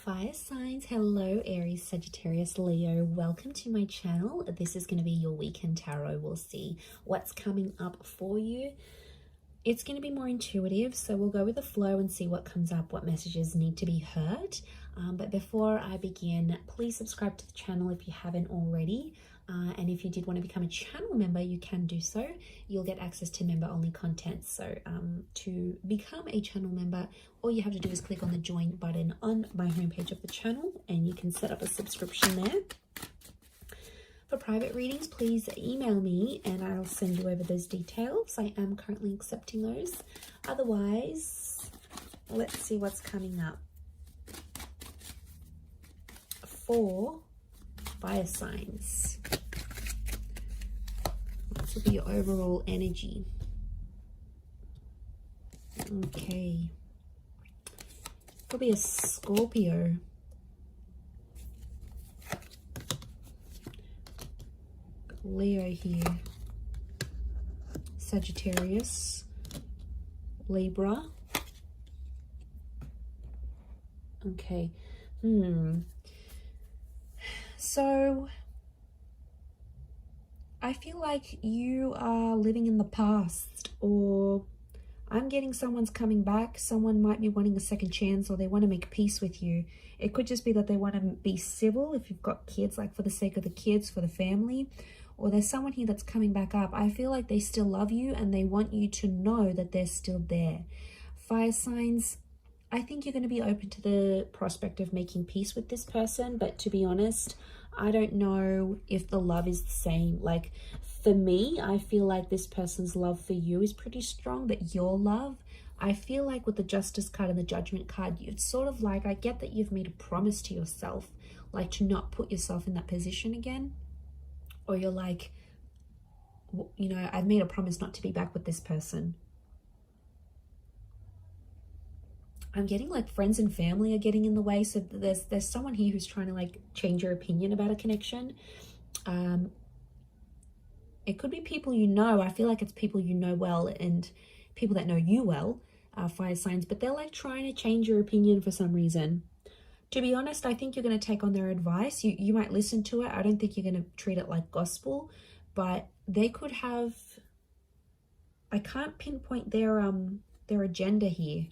Fire signs, hello Aries, Sagittarius, Leo. Welcome to my channel. This is going to be your weekend tarot. We'll see what's coming up for you. It's going to be more intuitive, so we'll go with the flow and see what comes up, what messages need to be heard. But before I begin, please subscribe to the channel if you haven't already. And if you did want to become a channel member, you can do so. You'll get access to member-only content. So to become a channel member, all you have to do is click on the join button on my homepage of the channel, and you can set up a subscription there. For private readings, please email me and I'll send you over those details. I am currently accepting those. Otherwise, let's see what's coming up for fire signs. This will be your overall energy. Okay. Could be a Scorpio. Leo here. Sagittarius. Libra. Okay. So I feel like you are living in the past, or I'm getting someone's coming back. Someone might be wanting a second chance, or they want to make peace with you. It could just be that they want to be civil if you've got kids, like for the sake of the kids, for the family. Or there's someone here that's coming back up. I feel like they still love you and they want you to know that they're still there. Fire signs, I think you're going to be open to the prospect of making peace with this person. But to be honest, I don't know if the love is the same. Like for me, I feel like this person's love for you is pretty strong, but your love, I feel like with the Justice card and the Judgment card, it's sort of like, I get that you've made a promise to yourself, like to not put yourself in that position again. Or you're like, you know, I've made a promise not to be back with this person. I'm getting like friends and family are getting in the way. So there's someone here who's trying to like change your opinion about a connection. It could be people you know. I feel like it's people you know well and people that know you well, fire signs. But they're like trying to change your opinion for some reason. To be honest, I think you're going to take on their advice. You might listen to it. I don't think you're going to treat it like gospel. But they could have... I can't pinpoint their agenda here.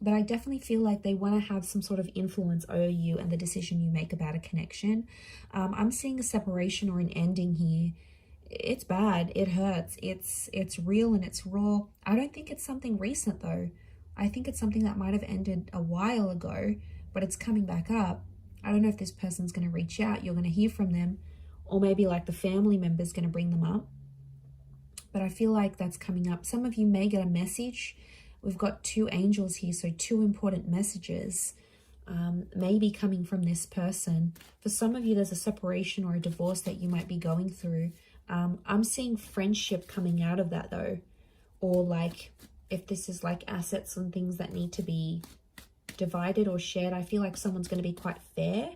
But I definitely feel like they want to have some sort of influence over you and the decision you make about a connection. I'm seeing a separation or an ending here. It's bad. It hurts. It's real and it's raw. I don't think it's something recent though. I think it's something that might have ended a while ago, but it's coming back up. I don't know if this person's going to reach out. You're going to hear from them, or maybe like the family member's going to bring them up. But I feel like that's coming up. Some of you may get a message. We've got two angels here, so two important messages maybe coming from this person. For some of you, there's a separation or a divorce that you might be going through. I'm seeing friendship coming out of that though, or like if this is like assets and things that need to be divided or shared, I feel like someone's going to be quite fair.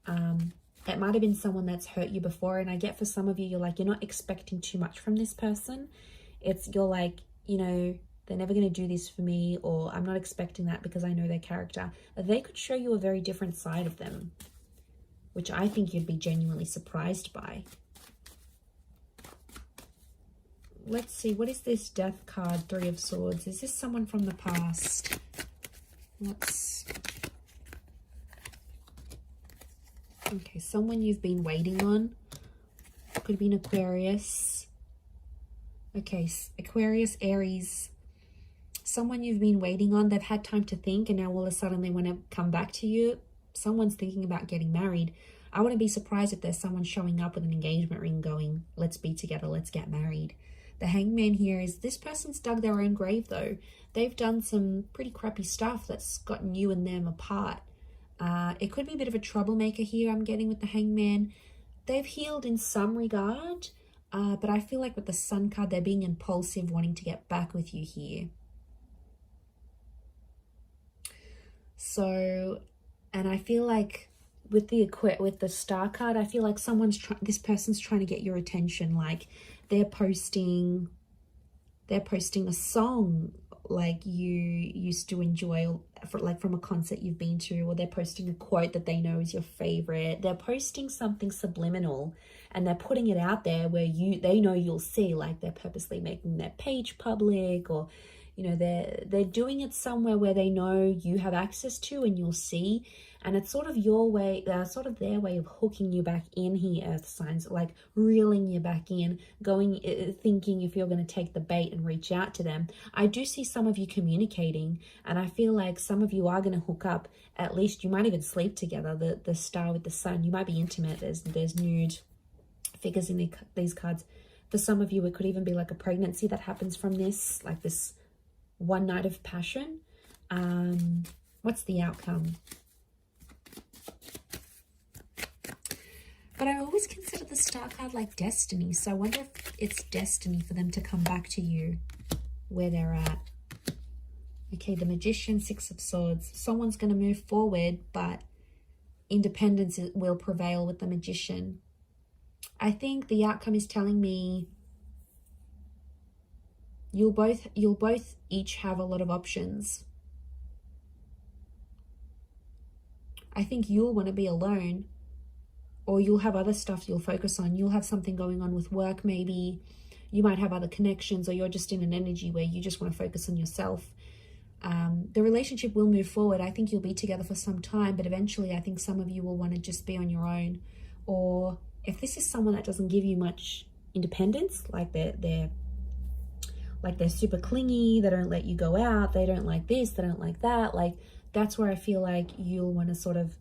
It might have been someone that's hurt you before, and I get for some of you, you're like, you're not expecting too much from this person. You're like, you know, they're never going to do this for me, or I'm not expecting that because I know their character. They could show you a very different side of them, which I think you'd be genuinely surprised by. Let's see, what is this Death card, Three of Swords? Is this someone from the past? Okay, someone you've been waiting on. Could be an Aquarius. Okay, Aquarius, Aries. Someone you've been waiting on. They've had time to think, and now all of a sudden they want to come back to you. Someone's thinking about getting married. I wouldn't be surprised if there's someone showing up with an engagement ring going, let's be together, let's get married. The Hangman here is this person's dug their own grave though. They've done some pretty crappy stuff that's gotten you and them apart. It could be a bit of a troublemaker here I'm getting with the Hangman. They've healed in some regard, but I feel like with the Sun card, they're being impulsive, wanting to get back with you here. So, and I feel like with the Star card, I feel like this person's trying to get your attention. Like they're posting a song like you used to enjoy, like from a concert you've been to, or they're posting a quote that they know is your favorite. They're posting something subliminal and they're putting it out there where they know you'll see, like they're purposely making their page public, or you know, they're doing it somewhere where they know you have access to and you'll see. And it's sort of your way, sort of their way of hooking you back in here, earth signs, like reeling you back in, thinking if you're going to take the bait and reach out to them. I do see some of you communicating, and I feel like some of you are going to hook up. At least you might even sleep together. The star with the sun, you might be intimate. There's nude figures in these cards. For some of you, it could even be like a pregnancy that happens from this, like this one night of passion. What's the outcome? But I always consider the star card like destiny. So I wonder if it's destiny for them to come back to you where they're at. Okay, the Magician, Six of Swords. Someone's going to move forward, but independence will prevail with the Magician. I think the outcome is telling me you'll both each have a lot of options. I think you'll want to be alone, or you'll have other stuff you'll focus on. You'll have something going on with work, maybe. You might have other connections, or you're just in an energy where you just want to focus on yourself. The relationship will move forward. I think you'll be together for some time, but eventually I think some of you will want to just be on your own. Or if this is someone that doesn't give you much independence, like they're super clingy, they don't let you go out, they don't like this, they don't like that, like that's where I feel like you'll want to sort of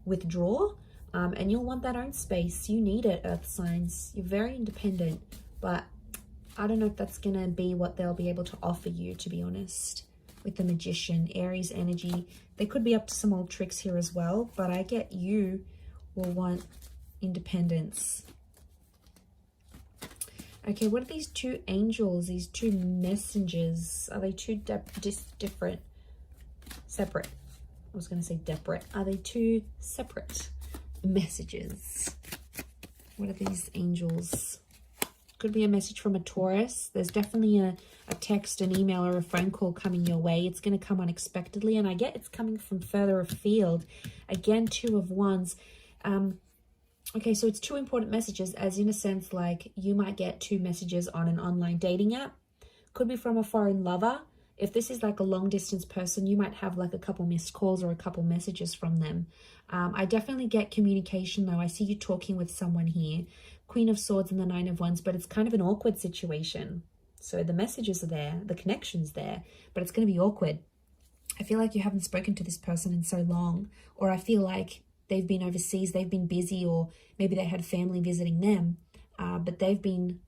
withdraw, and you'll want that own space. You need it, earth signs. You're very independent, but I don't know if that's going to be what they'll be able to offer you, to be honest. With the Magician, Aries energy, they could be up to some old tricks here as well, but I get you will want independence. Okay, what are these two angels, these two messengers? Are they two different? Separate. I was going to say separate. Are they two separate messages? What are these angels? Could be a message from a Taurus. There's definitely a text, an email, or a phone call coming your way. It's going to come unexpectedly, and I get it's coming from further afield. Again, Two of Wands. Okay, so it's two important messages, as in a sense, like you might get two messages on an online dating app. Could be from a foreign lover. If this is like a long distance person, you might have like a couple missed calls or a couple messages from them. I definitely get communication though. I see you talking with someone here. Queen of Swords and the Nine of Wands, but it's kind of an awkward situation. So the messages are there, the connection's there, but it's going to be awkward. I feel like you haven't spoken to this person in so long, or I feel like they've been overseas, they've been busy, or maybe they had family visiting them, but they've been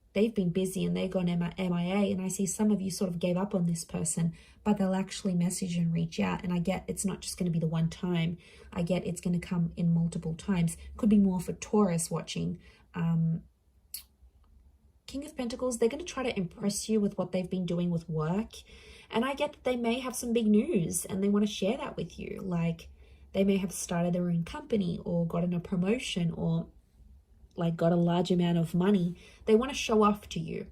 busy and they've gone MIA, and I see some of you sort of gave up on this person, but they'll actually message and reach out, and I get it's not just going to be the one time. I get it's going to come in multiple times. Could be more for Taurus watching. King of Pentacles, they're going to try to impress you with what they've been doing with work, and I get that they may have some big news and they want to share that with you. Like they may have started their own company or gotten a promotion or like got a large amount of money. They want to show off to you,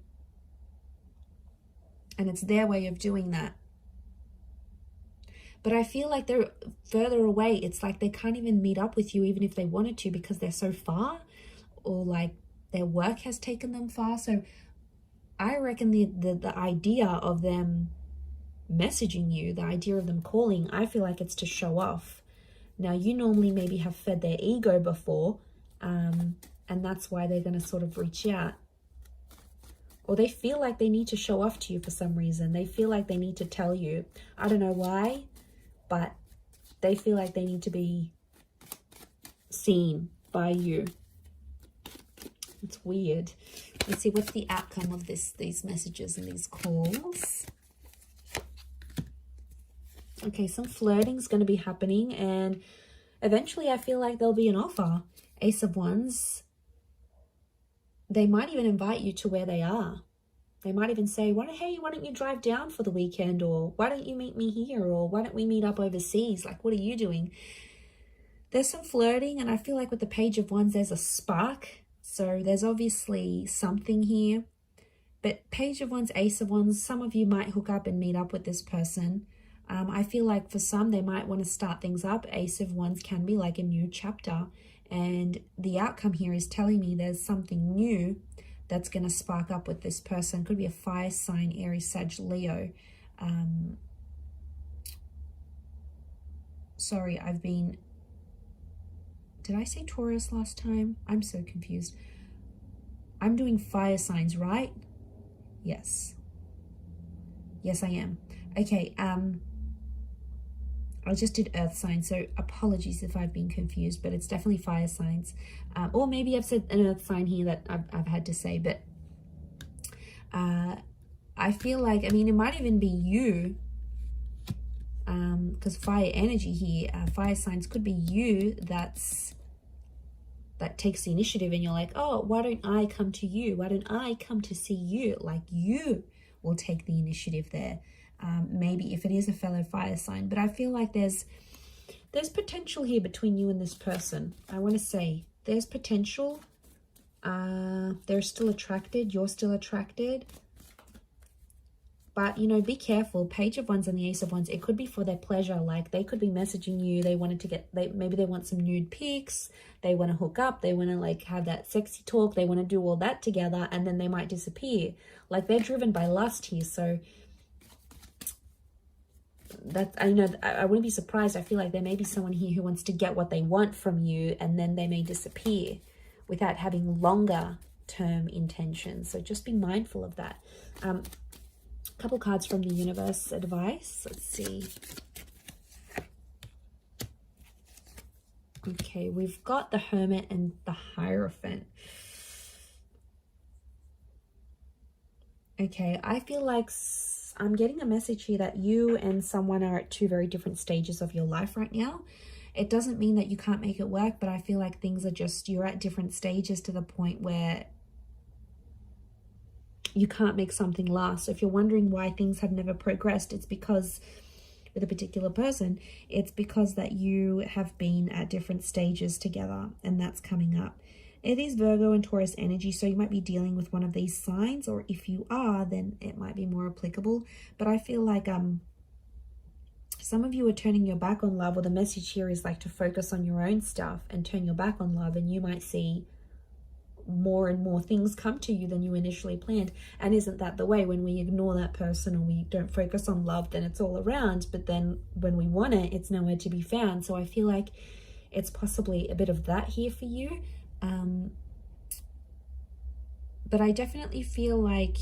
and it's their way of doing that. But I feel like they're further away. It's like they can't even meet up with you even if they wanted to, because they're so far, or like their work has taken them far. So I reckon the idea of them messaging you, the idea of them calling, I feel like it's to show off. Now, you normally maybe have fed their ego before, and that's why they're going to sort of reach out. Or they feel like they need to show off to you for some reason. They feel like they need to tell you. I don't know why, but they feel like they need to be seen by you. It's weird. Let's see, what's the outcome of these messages and these calls? Okay, some flirting is going to be happening, and eventually I feel like there'll be an offer. Ace of Wands. They might even invite you to where they are. They might even say, hey, why don't you drive down for the weekend? Or why don't you meet me here? Or why don't we meet up overseas? Like, what are you doing? There's some flirting, and I feel like with the Page of Wands, there's a spark. So there's obviously something here. But Page of Wands, Ace of Wands, some of you might hook up and meet up with this person. I feel like for some, they might want to start things up. Ace of Wands can be like a new chapter. And the outcome here is telling me there's something new that's going to spark up with this person. Could be a fire sign, Aries, Sag, Leo. Sorry, did I say Taurus last time? I'm so confused. I'm doing fire signs, right? Yes. Yes, I am. Okay, I just did earth signs, so apologies if I've been confused, but it's definitely fire signs. Or maybe I've said an earth sign here that I've had to say, but I feel like, I mean, it might even be you, because fire energy here, fire signs could be you that takes the initiative, and you're like, oh, why don't I come to you? Why don't I come to see you? Like, you will take the initiative there. Maybe if it is a fellow fire sign, but I feel like there's potential here between you and this person. I want to say there's potential. They're still attracted. You're still attracted. But, you know, be careful. Page of Wands and the Ace of Wands, it could be for their pleasure. Like, they could be messaging you. They wanted to maybe they want some nude pics. They want to hook up. They want to, like, have that sexy talk. They want to do all that together, and then they might disappear. Like, they're driven by lust here. So that, I know, I wouldn't be surprised. I feel like there may be someone here who wants to get what they want from you, and then they may disappear without having longer term intentions. So just be mindful of that. Couple cards from the universe advice. Let's see. Okay, we've got the Hermit and the Hierophant. Okay, I feel like I'm getting a message here that you and someone are at two very different stages of your life right now. It doesn't mean that you can't make it work, but I feel like things are just, you're at different stages to the point where you can't make something last. So if you're wondering why things have never progressed, it's because with a particular person, it's because that you have been at different stages together, and that's coming up. It is Virgo and Taurus energy, so you might be dealing with one of these signs, or if you are, then it might be more applicable. But I feel like some of you are turning your back on love, or the message here is like to focus on your own stuff and turn your back on love, and you might see more and more things come to you than you initially planned. And isn't that the way? When we ignore that person or we don't focus on love, then it's all around, but then when we want it, it's nowhere to be found. So I feel like it's possibly a bit of that here for you. But I definitely feel like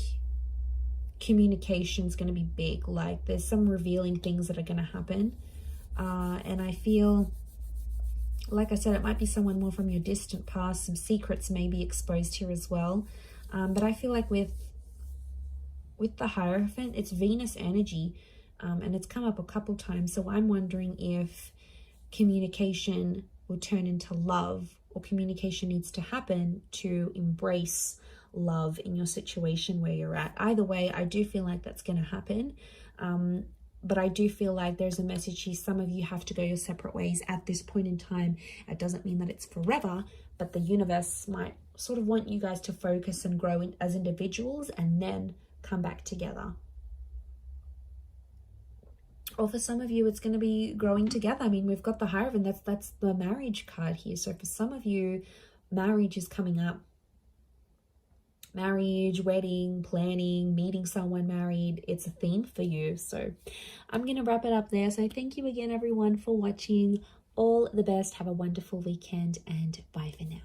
communication is going to be big. Like, there's some revealing things that are going to happen, and I feel, like I said, it might be someone more from your distant past. Some secrets may be exposed here as well. But I feel like with the Hierophant, it's Venus energy, and it's come up a couple times. So I'm wondering if communication will turn into love, or communication needs to happen to embrace love in your situation where you're at. Either way, I do feel like that's going to happen. But I do feel like there's a message here. Some of you have to go your separate ways at this point in time. It doesn't mean that it's forever, but the universe might sort of want you guys to focus and grow as individuals and then come back together. Or for some of you, it's going to be growing together. I mean, we've got the Hierophant. That's the marriage card here. So for some of you, marriage is coming up. Marriage, wedding, planning, meeting someone married. It's a theme for you. So I'm going to wrap it up there. So thank you again, everyone, for watching. All the best. Have a wonderful weekend, and bye for now.